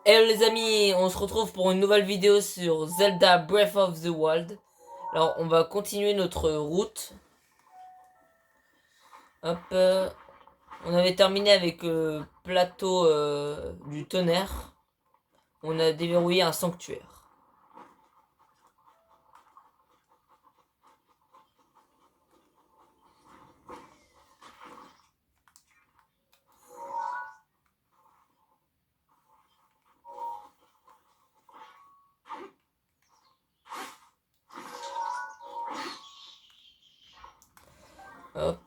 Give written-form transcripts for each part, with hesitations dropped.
Hello les amis, on se retrouve pour une nouvelle vidéo sur Zelda Breath of the Wild. Alors on va continuer notre route. Hop, on avait terminé avec le plateau du tonnerre. On a déverrouillé un sanctuaire. Hop,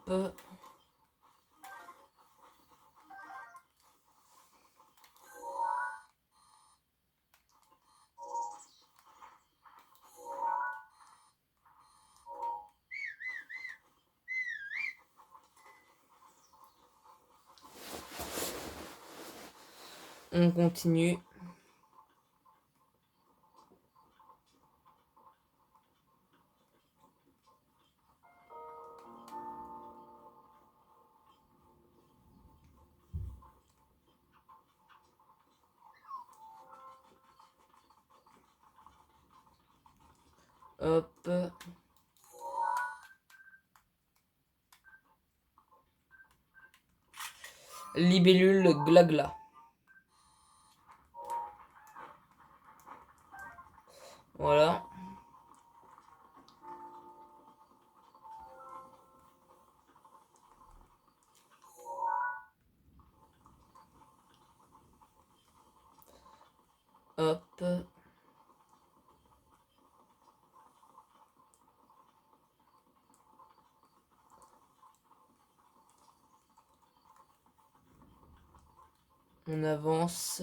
on continue. Hop, libellule glagla. Voilà. Hop. On avance.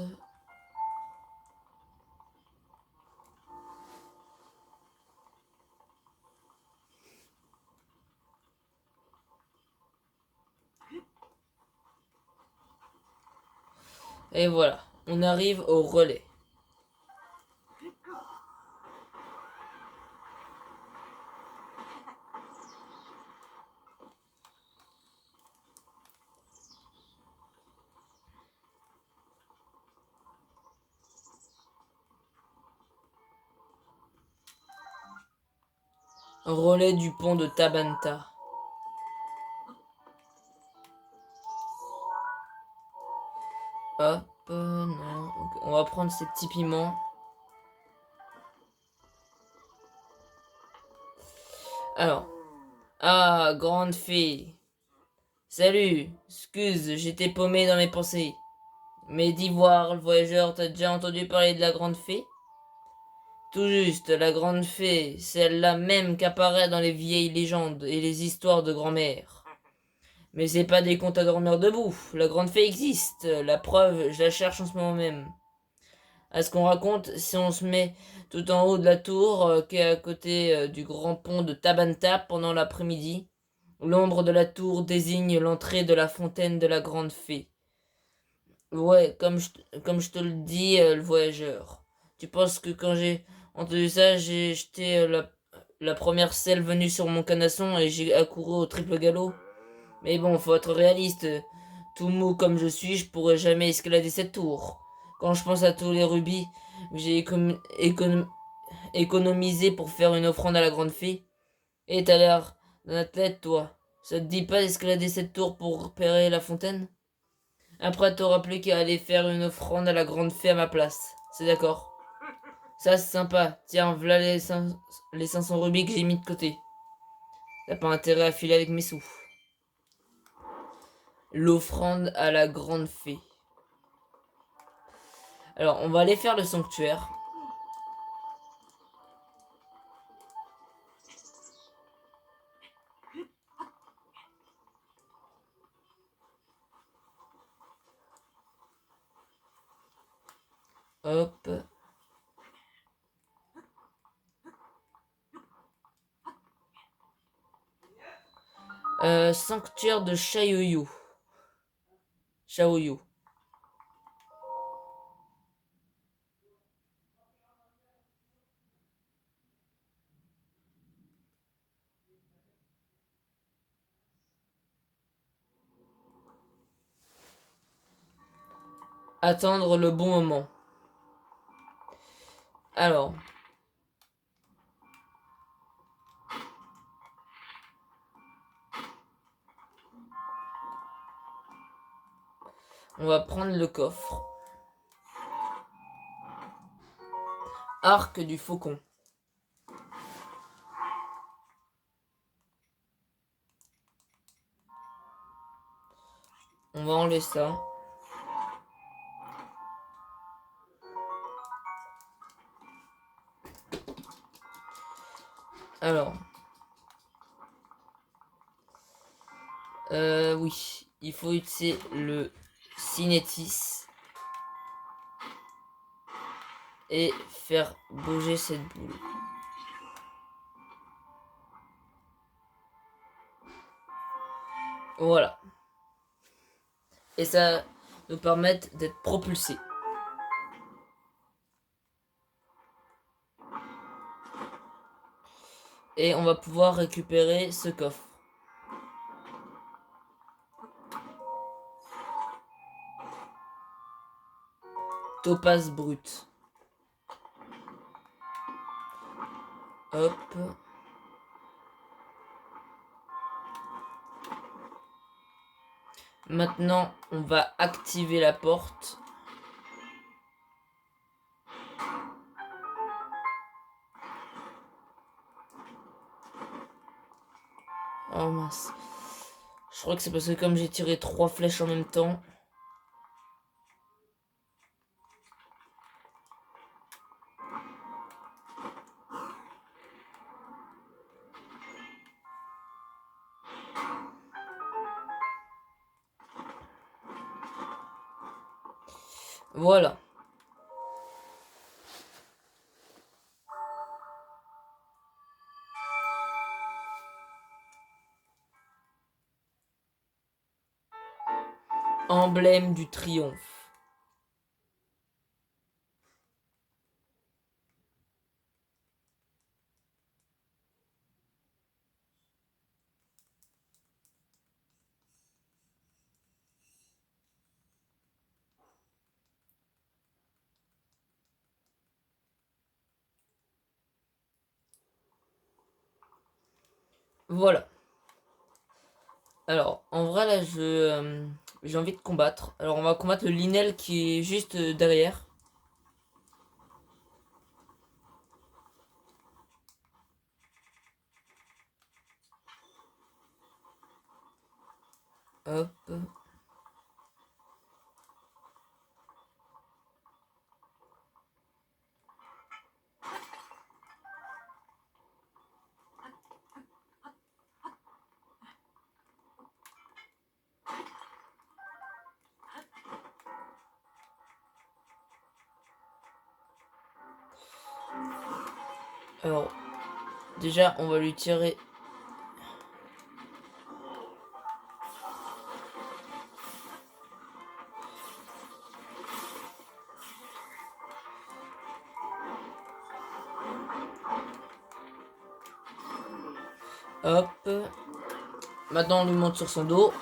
Et voilà, on arrive au relais. Relais du pont de Tabanta. Hop, non. Ok, on va prendre ces petits piments. Alors. Ah, grande fée. Salut. Excuse, j'étais paumé dans mes pensées. Mais d'Ivoire, le voyageur, t'as déjà entendu parler de la grande fée? Tout juste, la grande fée, celle-là même qu'apparaît dans les vieilles légendes et les histoires de grand-mère. Mais c'est pas des contes à dormir debout. La grande fée existe. La preuve, je la cherche en ce moment même. À ce qu'on raconte, si on se met tout en haut de la tour, qui est à côté du grand pont de Tabanta pendant l'après-midi, l'ombre de la tour désigne l'entrée de la fontaine de la grande fée. Ouais, comme je te le dis, le voyageur. Tu penses que quand j'ai entendu ça, j'ai jeté la première selle venue sur mon canasson et j'ai accouru au triple galop? Mais bon, faut être réaliste. Tout mou comme je suis, je pourrais jamais escalader cette tour. Quand je pense à tous les rubis que j'ai économisés pour faire une offrande à la grande fée. Et t'as l'air d'un athlète, toi. Ça te dit pas d'escalader cette tour pour repérer la fontaine? Après, t'auras plus qu'à aller faire une offrande à la grande fée à ma place. C'est d'accord. Ça, c'est sympa. Tiens, voilà les 500 rubis que j'ai mis de côté. T'as pas intérêt à filer avec mes sous. L'offrande à la grande fée. Alors, on va aller faire le sanctuaire. Hop. Sanctuaire de Shaoyu. Shaoyu. Attendre le bon moment. Alors. On va prendre le coffre. Arc du faucon. On va enlever ça. Alors. Oui. Il faut utiliser le cinétis. Et faire bouger cette boule. Voilà. Et ça nous permet d'être propulsés. Et on va pouvoir récupérer ce coffre. Topaz brut. Hop. Maintenant, on va activer la porte. Oh mince. Je crois que c'est parce que comme j'ai tiré 3 flèches en même temps. Voilà. Emblème du triomphe. Voilà. Alors, en vrai, là, j'ai envie de combattre. Alors, on va combattre le Linel qui est juste derrière. Hop. Alors, déjà, on va lui tirer. Hop. Maintenant, on lui monte sur son dos.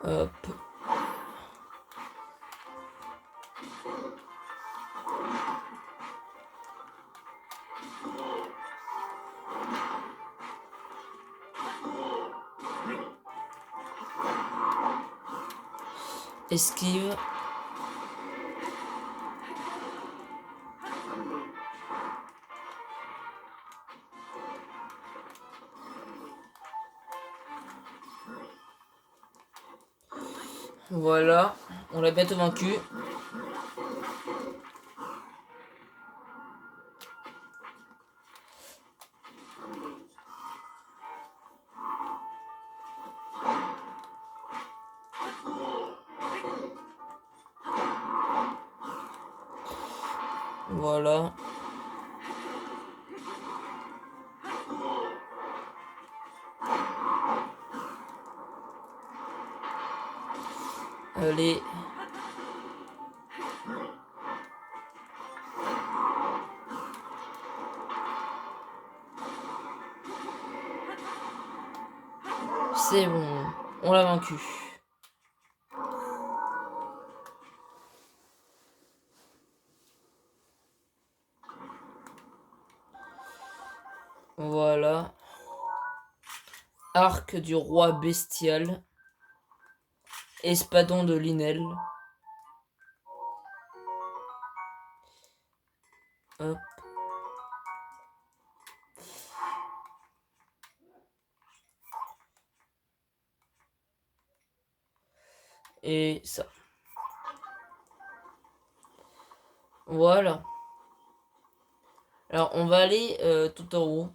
Hop. Esquive. Voilà. On l'a bientôt vaincu. Voilà. Allez. C'est bon. On l'a vaincu. Voilà. Arc du roi bestial. Espadon de Linel. Hop. Et ça. Voilà. Alors, on va aller tout en haut.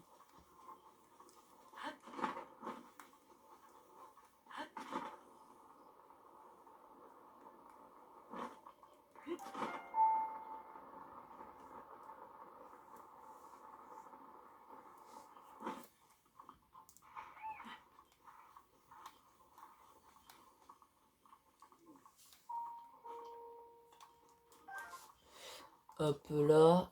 Hop là.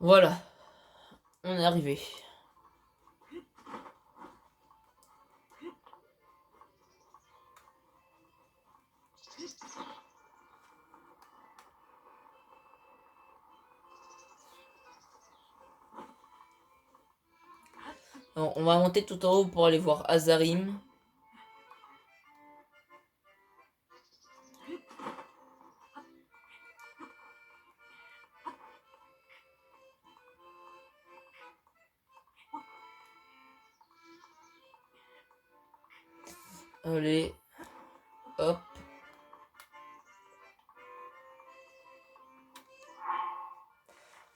Voilà. On est arrivé. Alors, on va monter tout en haut pour aller voir Azarim. Allez. Hop.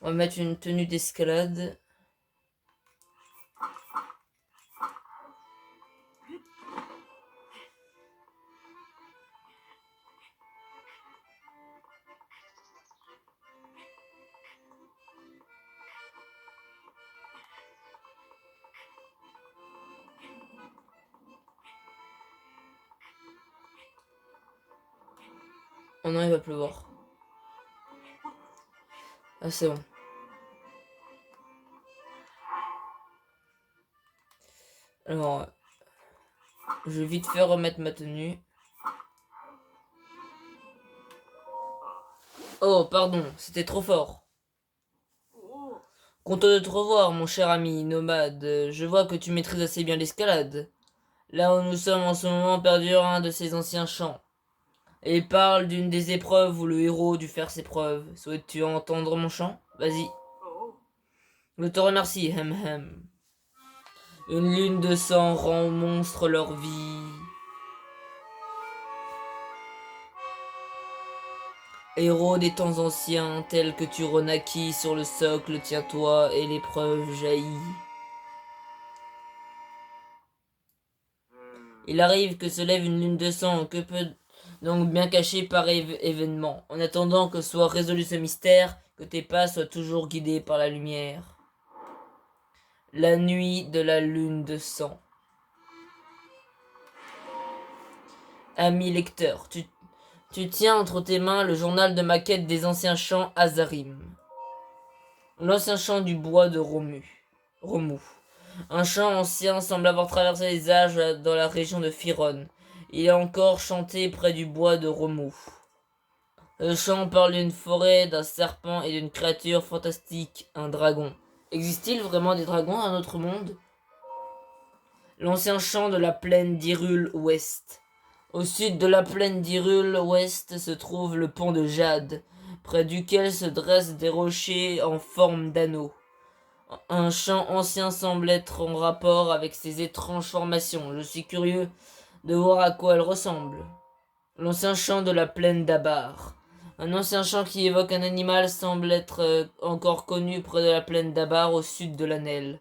On va mettre une tenue d'escalade. Oh non, il va pleuvoir. Ah, c'est bon. Alors, je vais vite fait remettre ma tenue. Oh, pardon, c'était trop fort. Content de te revoir, mon cher ami nomade. Je vois que tu maîtrises assez bien l'escalade. Là où nous sommes en ce moment perdure un de ses anciens chants. Et il parle d'une des épreuves où le héros dut faire ses preuves. Souhaites-tu entendre mon chant? Vas-y. Je te remercie, hem hem. Une lune de sang rend aux monstres leur vie. Héros des temps anciens, tel que tu renaquis sur le socle, tiens-toi et l'épreuve jaillit. Il arrive que se lève une lune de sang, que peut donc bien cacher par événement. En attendant que soit résolu ce mystère, que tes pas soient toujours guidés par la lumière. La nuit de la lune de sang. Ami lecteur, tu tiens entre tes mains le journal de ma quête des anciens champs Azarim. L'ancien champ du bois de Romou. Un champ ancien semble avoir traversé les âges dans la région de Firon. Il est encore chanté près du bois de Romou. Le chant parle d'une forêt, d'un serpent et d'une créature fantastique, un dragon. Existe-t-il vraiment des dragons dans notre monde? L'ancien champ de la plaine d'Hyrule Ouest. Au sud de la plaine d'Hyrule Ouest se trouve le pont de Jade, près duquel se dressent des rochers en forme d'anneau. Un champ ancien semble être en rapport avec ces étranges formations. Je suis curieux de voir à quoi elles ressemblent. L'ancien champ de la plaine d'Abar. Un ancien champ qui évoque un animal semble être encore connu près de la plaine d'Abar au sud de la Nelle.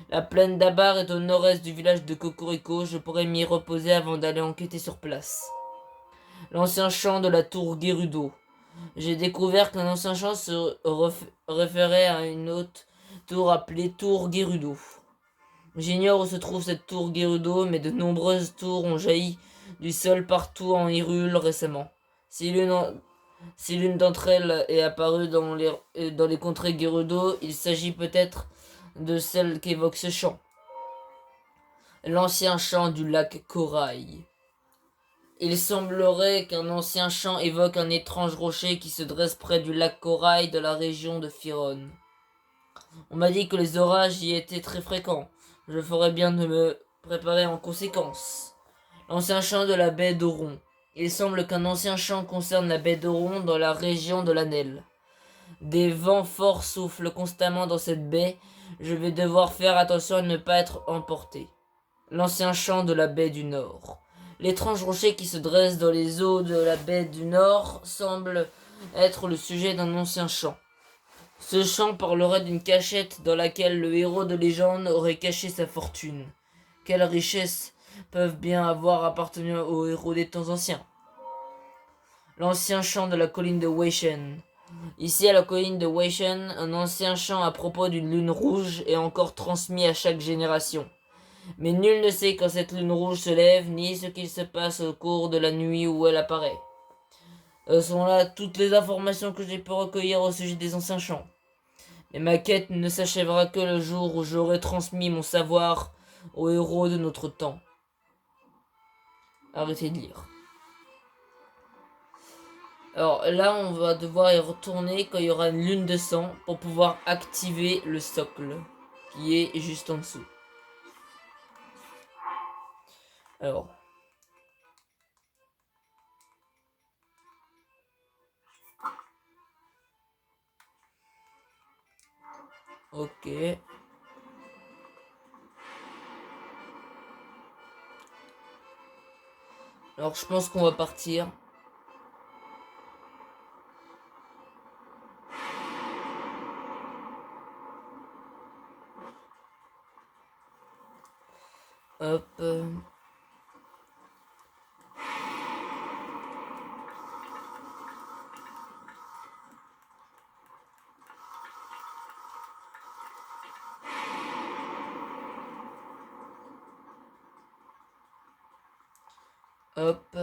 La plaine d'Abar est au nord-est du village de Cocorico. Je pourrais m'y reposer avant d'aller enquêter sur place. L'ancien champ de la tour Gerudo. J'ai découvert qu'un ancien champ se référait à une haute tour appelée tour Gerudo. J'ignore où se trouve cette tour Gerudo, mais de nombreuses tours ont jailli du sol partout en Hyrule récemment. Si l'une d'entre elles est apparue dans les contrées Gerudo, il s'agit peut-être de celle qu'évoque ce chant. L'ancien chant du lac Corail. Il semblerait qu'un ancien chant évoque un étrange rocher qui se dresse près du lac Corail de la région de Firon. On m'a dit que les orages y étaient très fréquents. Je ferais bien de me préparer en conséquence. L'ancien chant de la baie d'Oron. Il semble qu'un ancien chant concerne la baie d'Oron dans la région de l'Anel. Des vents forts soufflent constamment dans cette baie. Je vais devoir faire attention à ne pas être emporté. L'ancien chant de la baie du Nord. L'étrange rocher qui se dresse dans les eaux de la baie du Nord semble être le sujet d'un ancien chant. Ce chant parlerait d'une cachette dans laquelle le héros de légende aurait caché sa fortune. Quelles richesses peuvent bien avoir appartenu au héros des temps anciens? L'ancien chant de la colline de Weishen. Ici, à la colline de Weishen, un ancien chant à propos d'une lune rouge est encore transmis à chaque génération. Mais nul ne sait quand cette lune rouge se lève, ni ce qu'il se passe au cours de la nuit où elle apparaît. Sont là toutes les informations que j'ai pu recueillir au sujet des anciens chants. Mais ma quête ne s'achèvera que le jour où j'aurai transmis mon savoir aux héros de notre temps. Arrêtez de lire. Alors là, on va devoir y retourner quand il y aura une lune de sang pour pouvoir activer le socle qui est juste en dessous. Alors. Ok. Alors je pense qu'on va partir. Hop. Hop.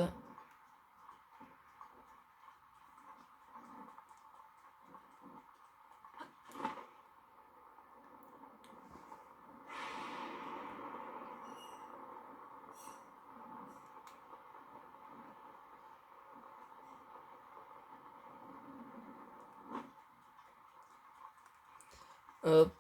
Hop.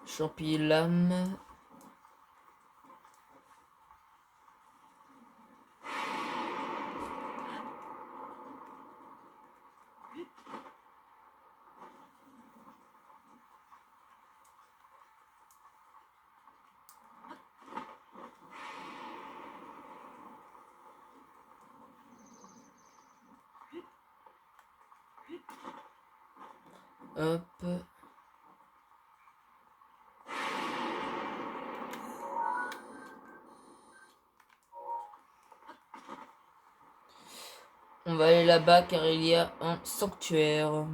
Champignon-lame. Hop. On va aller là-bas car il y a un sanctuaire.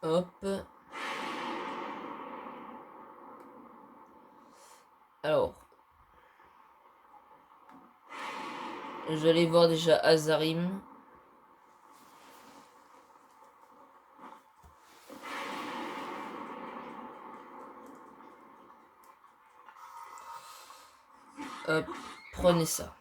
Hop. Alors. Je vais aller voir déjà Azarim. Hop. Prenez ça.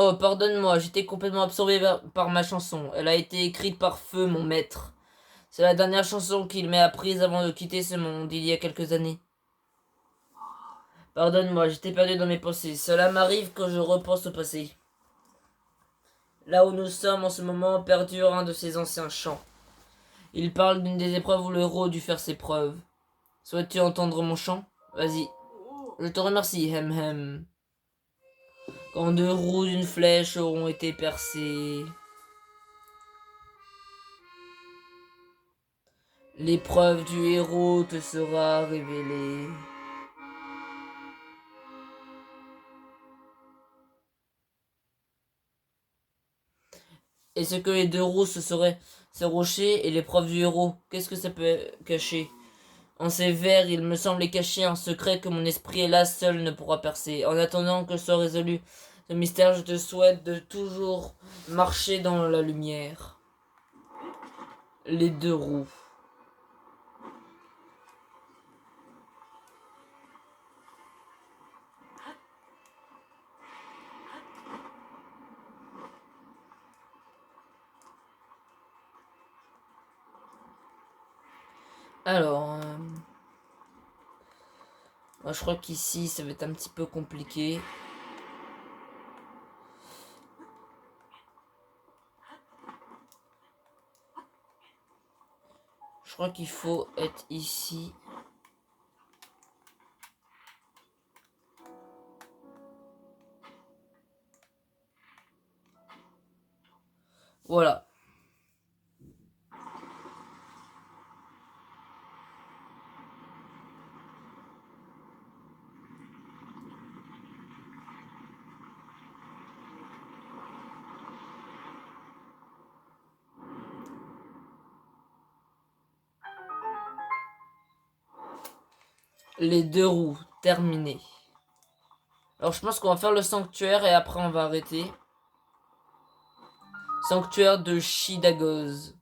Oh, pardonne-moi, j'étais complètement absorbé par ma chanson. Elle a été écrite par Feu, mon maître. C'est la dernière chanson qu'il m'ait apprise avant de quitter ce monde il y a quelques années. Pardonne-moi, j'étais perdu dans mes pensées. Cela m'arrive quand je repense au passé. Là où nous sommes en ce moment perdure un de ses anciens chants. Il parle d'une des épreuves où le héros dut faire ses preuves. Souhaites-tu entendre mon chant? Vas-y. Je te remercie, hem hem. Quand deux roues d'une flèche auront été percées, l'épreuve du héros te sera révélée. Et ce que les deux roues ce seraient ces rochers et l'épreuve du héros, qu'est-ce que ça peut cacher? En ces vers, il me semblait cacher un secret que mon esprit, hélas, seul ne pourra percer. En attendant que soit résolu ce mystère, je te souhaite de toujours marcher dans la lumière. Les deux roues. Alors, moi je crois qu'ici ça va être un petit peu compliqué. Je crois qu'il faut être ici. Voilà. Les deux roues, terminé. Alors je pense qu'on va faire le sanctuaire et après on va arrêter. Sanctuaire de Shidagoz.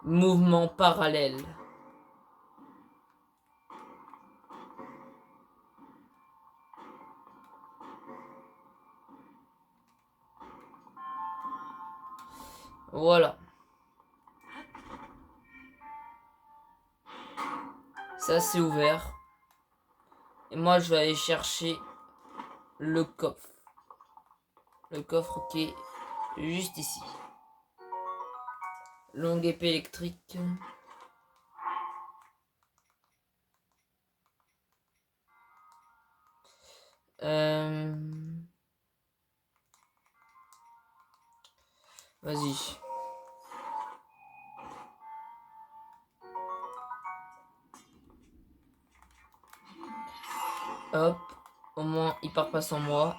Mouvement parallèle. Voilà. Ça c'est ouvert. Et moi je vais aller chercher le coffre. Le coffre qui est juste ici. Longue épée électrique. Vas-y. Hop. Au moins il part pas sans moi.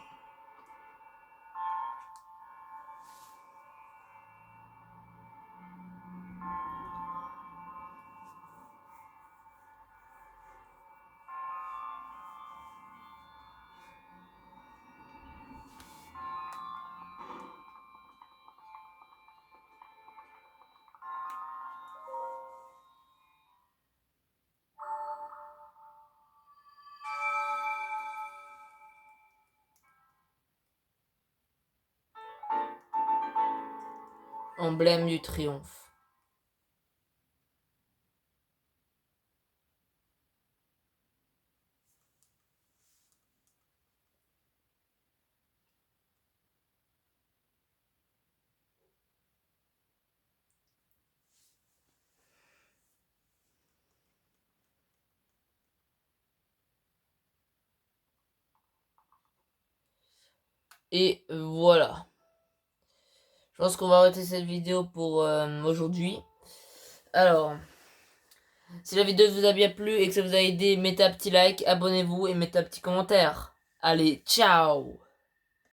Emblème du triomphe. Et voilà. Je pense qu'on va arrêter cette vidéo pour aujourd'hui. Alors, si la vidéo vous a bien plu et que ça vous a aidé, mettez un petit like, abonnez-vous et mettez un petit commentaire. Allez, ciao!